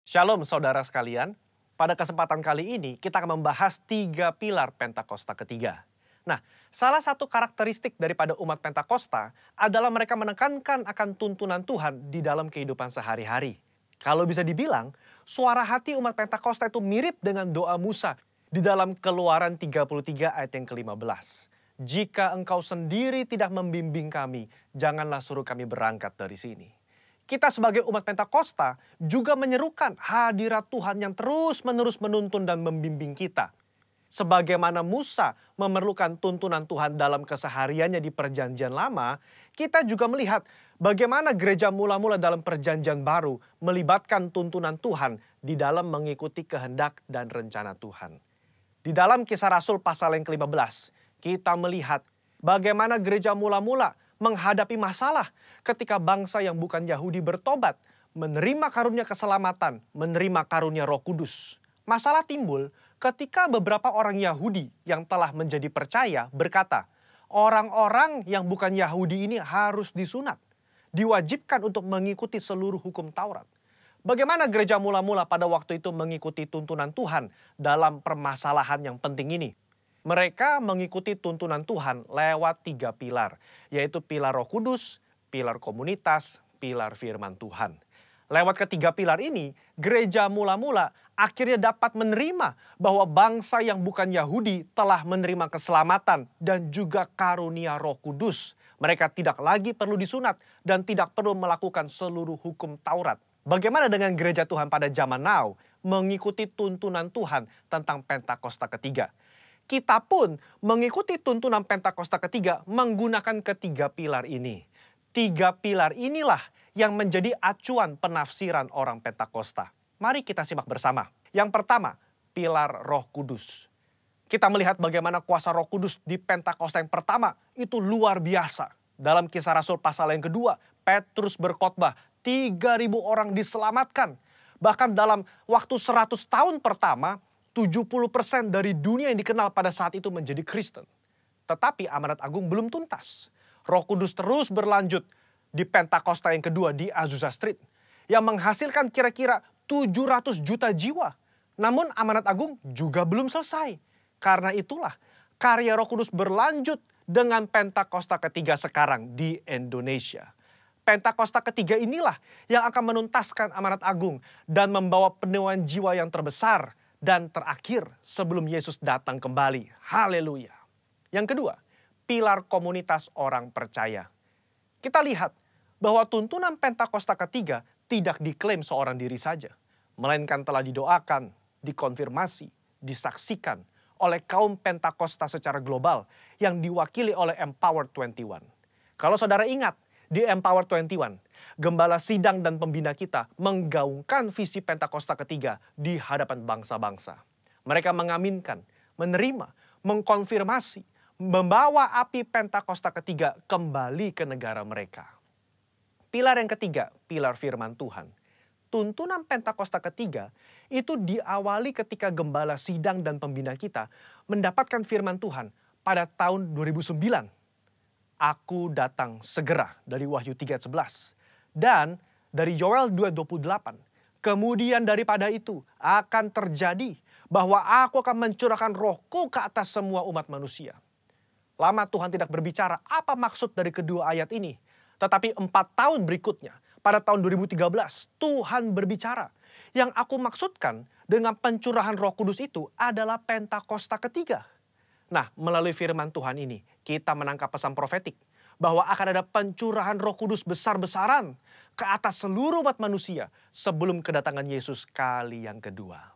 Shalom saudara sekalian, pada kesempatan kali ini kita akan membahas 3 pilar Pentakosta ketiga. Nah, salah satu karakteristik daripada umat Pentakosta adalah mereka menekankan akan tuntunan Tuhan di dalam kehidupan sehari-hari. Kalau bisa dibilang, suara hati umat Pentakosta itu mirip dengan doa Musa di dalam Keluaran 33 ayat yang ke-15. Jika engkau sendiri tidak membimbing kami, janganlah suruh kami berangkat dari sini. Kita sebagai umat Pentakosta juga menyerukan hadirat Tuhan yang terus-menerus menuntun dan membimbing kita. Sebagaimana Musa memerlukan tuntunan Tuhan dalam kesehariannya di Perjanjian Lama, kita juga melihat bagaimana gereja mula-mula dalam Perjanjian Baru melibatkan tuntunan Tuhan di dalam mengikuti kehendak dan rencana Tuhan. Di dalam Kisah Rasul pasal yang ke-15, kita melihat bagaimana gereja mula-mula menghadapi masalah ketika bangsa yang bukan Yahudi bertobat, menerima karunia keselamatan, menerima karunia Roh Kudus. Masalah timbul ketika beberapa orang Yahudi yang telah menjadi percaya berkata, orang-orang yang bukan Yahudi ini harus disunat, diwajibkan untuk mengikuti seluruh hukum Taurat. Bagaimana gereja mula-mula pada waktu itu mengikuti tuntunan Tuhan dalam permasalahan yang penting ini? Mereka mengikuti tuntunan Tuhan lewat 3 pilar, yaitu pilar Roh Kudus, pilar komunitas, pilar firman Tuhan. Lewat ketiga pilar ini, gereja mula-mula akhirnya dapat menerima bahwa bangsa yang bukan Yahudi telah menerima keselamatan dan juga karunia Roh Kudus. Mereka tidak lagi perlu disunat dan tidak perlu melakukan seluruh hukum Taurat. Bagaimana dengan gereja Tuhan pada zaman now mengikuti tuntunan Tuhan tentang Pentakosta ketiga? Kita pun mengikuti tuntunan Pentakosta ketiga menggunakan ketiga pilar ini. 3 pilar inilah yang menjadi acuan penafsiran orang Pentakosta. Mari kita simak bersama. Yang pertama, pilar Roh Kudus. Kita melihat bagaimana kuasa Roh Kudus di Pentakosta yang pertama itu luar biasa. Dalam Kisah Rasul pasal yang kedua, Petrus berkhotbah, 3.000 orang diselamatkan. Bahkan dalam waktu 100 tahun pertama, 70% dari dunia yang dikenal pada saat itu menjadi Kristen. Tetapi amanat agung belum tuntas. Roh Kudus terus berlanjut di Pentakosta yang kedua di Azusa Street, yang menghasilkan kira-kira 700 juta jiwa. Namun amanat agung juga belum selesai. Karena itulah karya Roh Kudus berlanjut dengan Pentakosta ketiga sekarang di Indonesia. Pentakosta ketiga inilah yang akan menuntaskan amanat agung dan membawa penuaian jiwa yang terbesar dan terakhir sebelum Yesus datang kembali. Haleluya. Yang kedua, pilar komunitas orang percaya. Kita lihat bahwa tuntunan Pentakosta ketiga tidak diklaim seorang diri saja, melainkan telah didoakan, dikonfirmasi, disaksikan oleh kaum Pentakosta secara global yang diwakili oleh Empower 21. Kalau saudara ingat, di Empower 21, gembala sidang dan pembina kita menggaungkan visi Pentakosta ketiga di hadapan bangsa-bangsa. Mereka mengaminkan, menerima, mengkonfirmasi, membawa api Pentakosta ketiga kembali ke negara mereka. Pilar yang ketiga, pilar firman Tuhan. Tuntunan Pentakosta ketiga itu diawali ketika gembala sidang dan pembina kita mendapatkan firman Tuhan pada tahun 2009. Aku datang segera dari Wahyu 3:11 dan dari Yoel 2:28. Kemudian daripada itu akan terjadi bahwa aku akan mencurahkan rohku ke atas semua umat manusia. Lama Tuhan tidak berbicara apa maksud dari kedua ayat ini. Tetapi 4 tahun berikutnya, pada tahun 2013, Tuhan berbicara. Yang aku maksudkan dengan pencurahan Roh Kudus itu adalah Pentakosta ketiga. Nah, melalui firman Tuhan ini, kita menangkap pesan profetik bahwa akan ada pencurahan Roh Kudus besar-besaran ke atas seluruh umat manusia sebelum kedatangan Yesus kali yang kedua.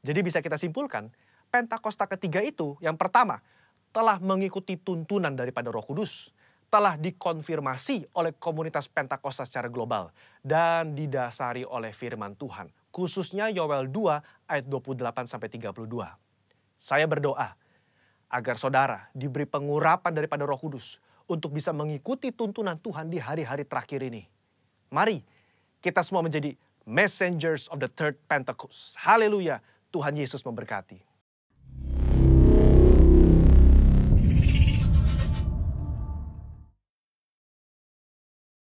Jadi bisa kita simpulkan, Pentakosta ketiga itu yang pertama telah mengikuti tuntunan daripada Roh Kudus, telah dikonfirmasi oleh komunitas Pentakosta secara global dan didasari oleh firman Tuhan, khususnya Yoel 2 ayat 28-32. Saya berdoa agar saudara diberi pengurapan daripada Roh Kudus untuk bisa mengikuti tuntunan Tuhan di hari-hari terakhir ini. Mari kita semua menjadi messengers of the third Pentecost. Haleluya, Tuhan Yesus memberkati.